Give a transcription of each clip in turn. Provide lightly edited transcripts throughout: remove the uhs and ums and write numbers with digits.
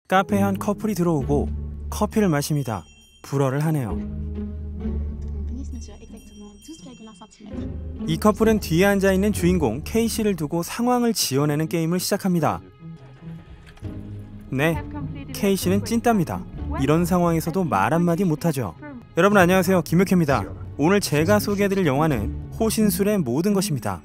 카페에 한 커플이 들어오고 커피를 마십니다. 불어를 하네요. 이 커플은 뒤에 앉아있는 주인공 K씨를 두고 상황을 지어내는 게임을 시작합니다. 네, K씨는 찐따입니다. 이런 상황에서도 말 한마디 못하죠. 여러분 안녕하세요, 김육혜입니다. 오늘 제가 소개해드릴 영화는 호신술의 모든 것입니다.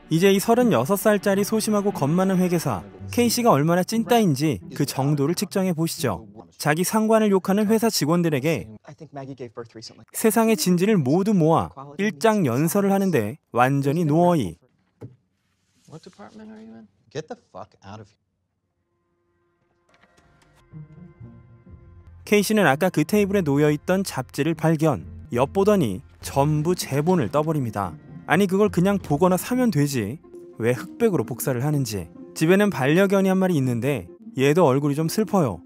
이제 이 36살짜리 소심하고 겁 많은 회계사 K씨가 얼마나 찐따인지 그 정도를 측정해 보시죠. 자기 상관을 욕하는 회사 직원들에게 세상의 진지를 모두 모아 일장 연설을 하는데 완전히 노어이. K씨는 아까 그 테이블에 놓여있던 잡지를 발견. 엿보더니 전부 제본을 떠버립니다. 아니 그걸 그냥 보거나 사면 되지 왜 흑백으로 복사를 하는지. 집에는 반려견이 한 마리 있는데 얘도 얼굴이 좀 슬퍼요.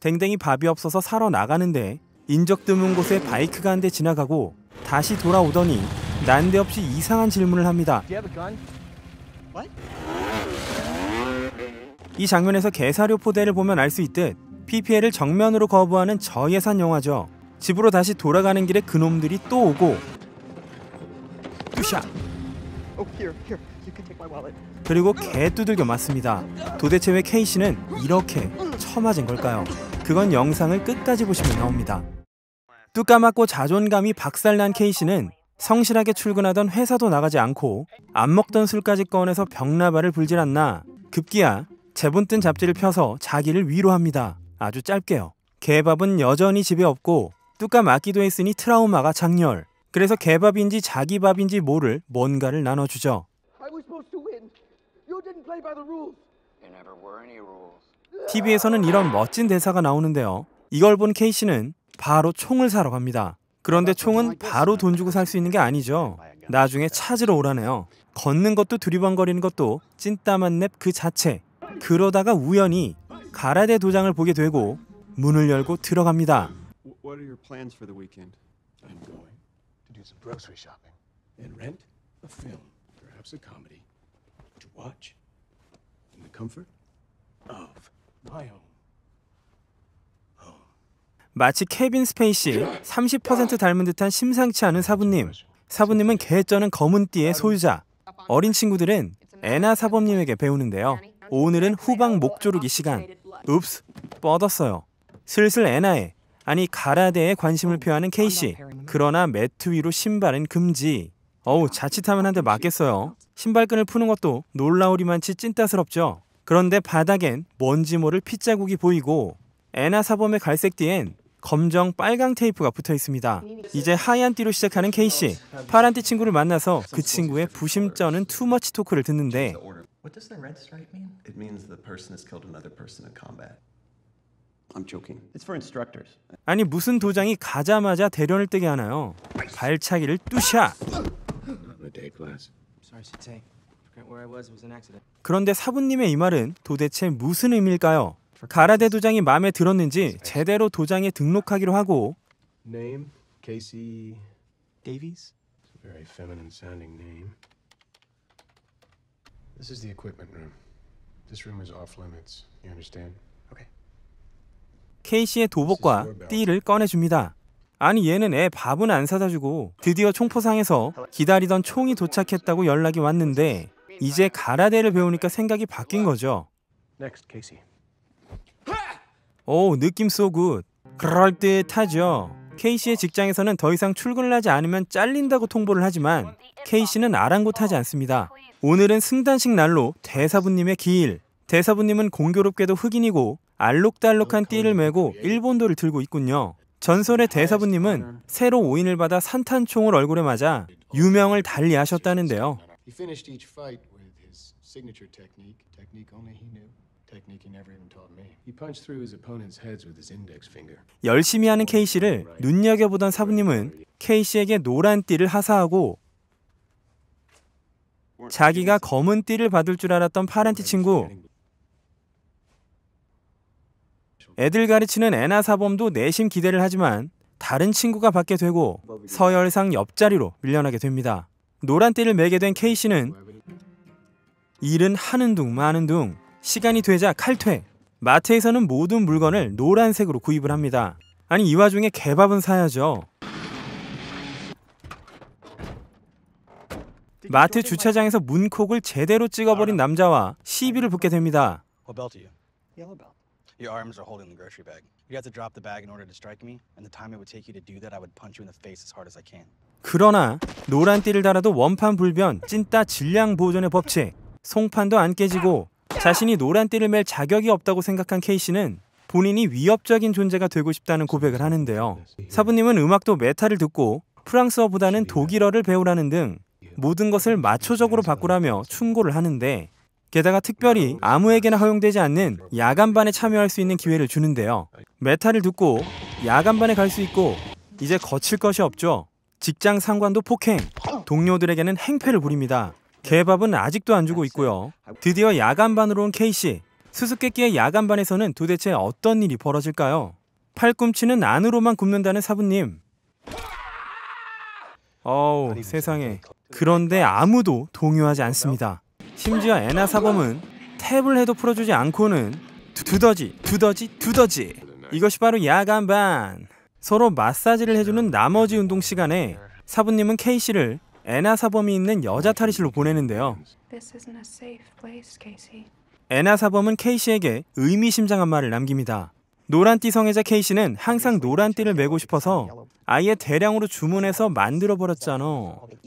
댕댕이 밥이 없어서 사러 나가는데 인적 드문 곳에 바이크가 한 대 지나가고 다시 돌아오더니 난데없이 이상한 질문을 합니다. 이 장면에서 개사료 포대를 보면 알 수 있듯 PPL을 정면으로 거부하는 저예산 영화죠. 집으로 다시 돌아가는 길에 그놈들이 또 오고 뚜샤! 그리고 개 두들겨 맞습니다. 도대체 왜 K씨는 이렇게 처맞은 걸까요? 그건 영상을 끝까지 보시면 나옵니다. 뚜까맣고 자존감이 박살난 K씨는 성실하게 출근하던 회사도 나가지 않고 안 먹던 술까지 꺼내서 병나발을 불질 않나 급기야 제본 뜬 잡지를 펴서 자기를 위로합니다. 아주 짧게요. 개밥은 여전히 집에 없고 뚜까 맞기도 했으니 트라우마가 장렬. 그래서 개밥인지 자기 밥인지 모를 뭔가를 나눠주죠. TV에서는 이런 멋진 대사가 나오는데요. 이걸 본 K씨는 바로 총을 사러 갑니다. 그런데 총은 바로 돈 주고 살 수 있는 게 아니죠. 나중에 찾으러 오라네요. 걷는 것도 두리번거리는 것도 찐따만 랩 그 자체. 그러다가 우연히 가라데 도장을 보게 되고 문을 열고 들어갑니다. What are your plans for the weekend? I'm going to do some grocery shopping and rent a film, perhaps a comedy, to watch in the comfort of my own home. 마치 케빈 스페이시 30% 닮은 듯한 심상치 않은 사부님. 사부님은 개쩌는 검은 띠의 소유자. 어린 친구들은 애나 사범님에게 배우는데요. 오늘은 후방 목 조르기 시간. 읍스, 뻗었어요. 슬슬 애나에 아니 가라데에 관심을 표하는 K씨. 그러나 매트 위로 신발은 금지. 어우 자칫하면 한 대 맞겠어요. 신발끈을 푸는 것도 놀라우리만치 찐따스럽죠. 그런데 바닥엔 뭔지 모를 핏자국이 보이고 애나 사범의 갈색띠엔 검정 빨강 테이프가 붙어 있습니다. 이제 하얀 띠로 시작하는 K씨. 파란 띠 친구를 만나서 그 친구의 부심 쩌는 투머치 토크를 듣는데 What does the red stripe mean? It means the person has killed another person in combat. I'm joking. It's for instructors. 아니 무슨 도장이 가자마자 대련을 뜨게 하나요? 발차기를 뚜샤! 그런데 사부님의 이 말은 도대체 무슨 의미일까요? 가라데 도장이 마음에 들었는지 제대로 도장에 등록하기로 하고 Name Casey Davies. It's a very feminine sounding name. This is the equipment room. This room is off limits. You understand? Okay. K씨의 도복과 띠를 꺼내줍니다. 아니 얘는 애 밥은 안 사다 주고 드디어 총포상에서 기다리던 총이 도착했다고 연락이 왔는데 이제 가라데를 배우니까 생각이 바뀐 거죠. Next, Casey. 오, 느낌 so good. 그럴듯하죠. K씨의 직장에서는 더 이상 출근을 하지 않으면 잘린다고 통보를 하지만 K씨는 아랑곳하지 않습니다. 오늘은 승단식 날로 대사부님의 기일. 대사부님은 공교롭게도 흑인이고 알록달록한 띠를 메고 일본도를 들고 있군요. 전설의 대사부님은 새로 오인을 받아 산탄총을 얼굴에 맞아 유명을 달리하셨다는데요. He finished each fight with his signature technique only he knew, technique he never even taught me. He punched through his opponent's heads with his index finger. 열심히 하는 K씨를 눈여겨보던 사부님은 K씨에게 노란 띠를 하사하고 자기가 검은 띠를 받을 줄 알았던 파란띠 친구. 애들 가르치는 애나 사범도 내심 기대를 하지만 다른 친구가 받게 되고 서열상 옆자리로 밀려나게 됩니다. 노란 띠를 매게 된 K씨는 일은 하는 둥 마는 둥. 시간이 되자 칼퇴. 마트에서는 모든 물건을 노란색으로 구입을 합니다. 아니 이 와중에 개밥은 사야죠. 마트 주차장에서 문콕을 제대로 찍어버린 남자와 시비를 붙게 됩니다. What belt are you? Yellow belt. Your arms are holding the grocery bag. You have to drop the bag in order to strike me, and the time it would take you to do that, I would punch you in the face as hard as I can. 그러나 노란 띠를 달아도 원판 불변 찐따 질량 보존의 법칙. 송판도 안 깨지고 자신이 노란 띠를 맬 자격이 없다고 생각한 K씨는 본인이 위협적인 존재가 되고 싶다는 고백을 하는데요. 사부님은 음악도 메탈을 듣고 프랑스어보다는 독일어를 배우라는 등 모든 것을 마초적으로 바꾸라며 충고를 하는데 게다가 특별히 아무에게나 허용되지 않는 야간반에 참여할 수 있는 기회를 주는데요. 메탈을 듣고 야간반에 갈 수 있고 이제 거칠 것이 없죠. 직장 상관도 폭행, 동료들에게는 행패를 부립니다. 개밥은 아직도 안 주고 있고요. 드디어 야간반으로 온 K씨. 수수께끼의 야간반에서는 도대체 어떤 일이 벌어질까요? 팔꿈치는 안으로만 굽는다는 사부님. 어우 세상에. 그런데 아무도 동요하지 않습니다. 심지어 애나 사범은 탭을 해도 풀어주지 않고는 두더지. 이것이 바로 야간반. 서로 마사지를 해주는 나머지 운동 시간에 사부님은 K씨를 애나 사범이 있는 여자 탈의실로 보내는데요. 애나 사범은 K씨에게 의미심장한 말을 남깁니다. 노란띠 성애자 K씨는 항상 노란띠를 메고 싶어서 아예 대량으로 주문해서 만들어버렸잖아.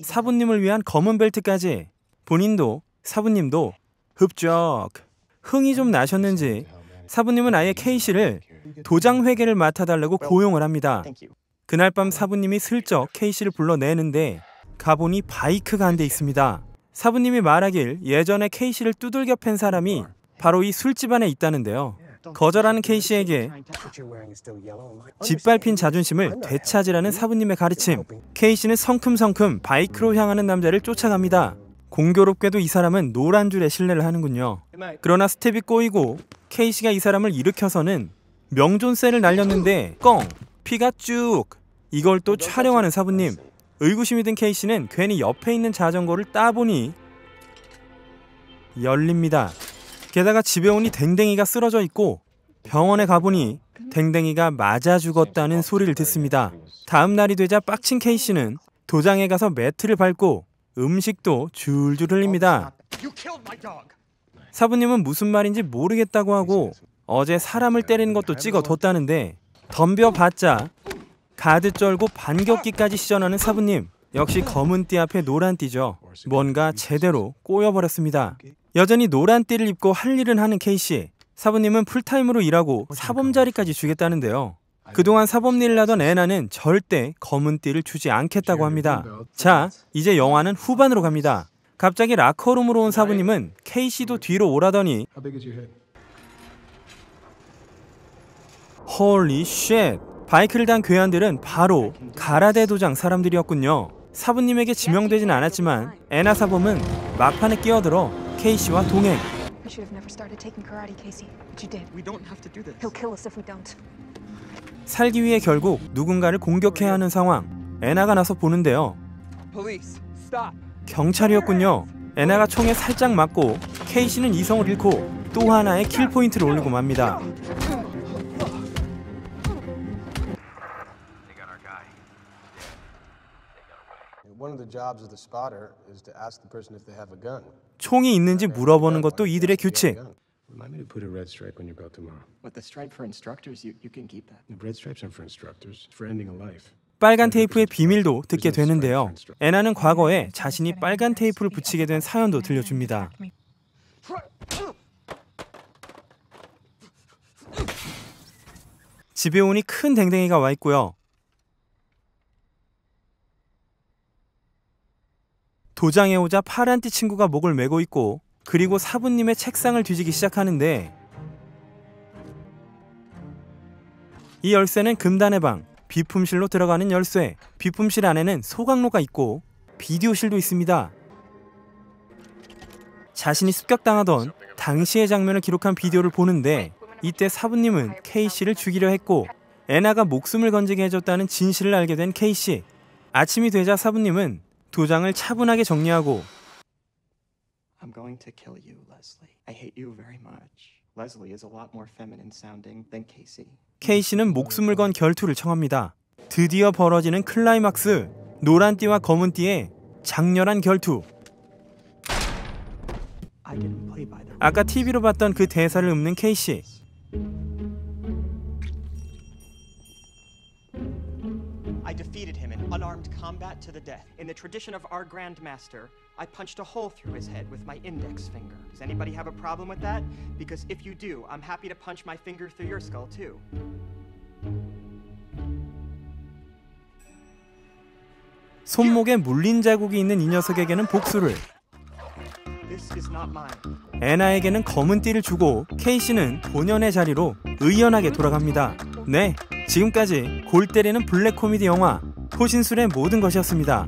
사부님을 위한 검은 벨트까지. 본인도 사부님도 흡적. 흥이 좀 나셨는지 사부님은 아예 K씨를 도장 회계를 맡아달라고 고용을 합니다. 그날 밤 사부님이 슬쩍 K씨를 불러내는데 가보니 바이크가 한 대 있습니다. 사부님이 말하길 예전에 K씨를 두들겨 팬 사람이 바로 이 술집 안에 있다는데요. 거절하는 K씨에게 짓밟힌 자존심을 되찾으라는 사부님의 가르침. K씨는 성큼성큼 바이크로 향하는 남자를 쫓아갑니다. 공교롭게도 이 사람은 노란 줄에 신뢰를 하는군요. 그러나 스텝이 꼬이고 K씨가 이 사람을 일으켜서는 명존세를 날렸는데 껑! 피가 쭉! 이걸 또 촬영하는 사부님. 의구심이 든 K씨는 괜히 옆에 있는 자전거를 따보니 열립니다. 게다가 집에 오니 댕댕이가 쓰러져 있고 병원에 가보니 댕댕이가 맞아 죽었다는 소리를 듣습니다. 다음 날이 되자 빡친 K씨는 도장에 가서 매트를 밟고 음식도 줄줄 흘립니다. 사부님은 무슨 말인지 모르겠다고 하고 어제 사람을 때리는 것도 찍어뒀다는데 덤벼봤자 가드 쩔고 반격기까지 시전하는 사부님. 역시 검은 띠 앞에 노란 띠죠. 뭔가 제대로 꼬여버렸습니다. 여전히 노란 띠를 입고 할 일은 하는 K씨. 사부님은 풀타임으로 일하고 사범 자리까지 주겠다는데요. 그동안 사범 일을 하던 애나는 절대 검은 띠를 주지 않겠다고 합니다. 자, 이제 영화는 후반으로 갑니다. 갑자기 라커룸으로 온 사부님은 K씨도 뒤로 오라더니 홀리 쉣! 바이크를 단 괴한들은 바로 가라데 도장 사람들이었군요. 사부님에게 지명되진 않았지만 애나 사범은 막판에 끼어들어 K씨와 동행. 살기 위해 결국 누군가를 공격해야 하는 상황. 애나가 나서 보는데요. 경찰이었군요. 애나가 총에 살짝 맞고 K씨는 이성을 잃고 또 하나의 킬 포인트를 올리고 맙니다. 총이 있는지 물어보는 것도 이들의 규칙. 빨간 테이프의 비밀도 듣게 되는데요. 애나는 과거에 자신이 빨간 테이프를 붙이게 된 사연도 들려줍니다. 집에 오니 큰 댕댕이가 와 있고요. 도장에 오자 파란띠 친구가 목을 메고 있고 그리고 사부님의 책상을 뒤지기 시작하는데 이 열쇠는 금단의 방, 비품실로 들어가는 열쇠. 비품실 안에는 소각로가 있고 비디오실도 있습니다. 자신이 습격당하던 당시의 장면을 기록한 비디오를 보는데 이때 사부님은 K씨를 죽이려 했고 애나가 목숨을 건지게 해줬다는 진실을 알게 된 K씨. 아침이 되자 사부님은 도장을 차분하게 정리하고 I'm going to kill you, Leslie. I hate you very much. Leslie is a lot more feminine sounding than Casey. 케이시는 목숨을 건 결투를 청합니다. 드디어 벌어지는 클라이막스. 노란띠와 검은띠의 장렬한 결투. I didn't play by the 아까 TV로 봤던 그 대사를 읊는 케이시. I defeated him in unarmed combat to the death. In the tradition of our Grandmaster, I punched a hole through his head with my index finger. Does anybody have a problem with that? Because if you do, I'm happy to punch my finger through your skull too. 손목에 물린 자국이 있는 이 녀석에게는 복수를, This is not mine. 애나에게는 검은 띠를 주고 케이시는 본연의 자리로 의연하게 돌아갑니다. 네, 지금까지 골 때리는 블랙 코미디 영화 호신술의 모든 것이었습니다.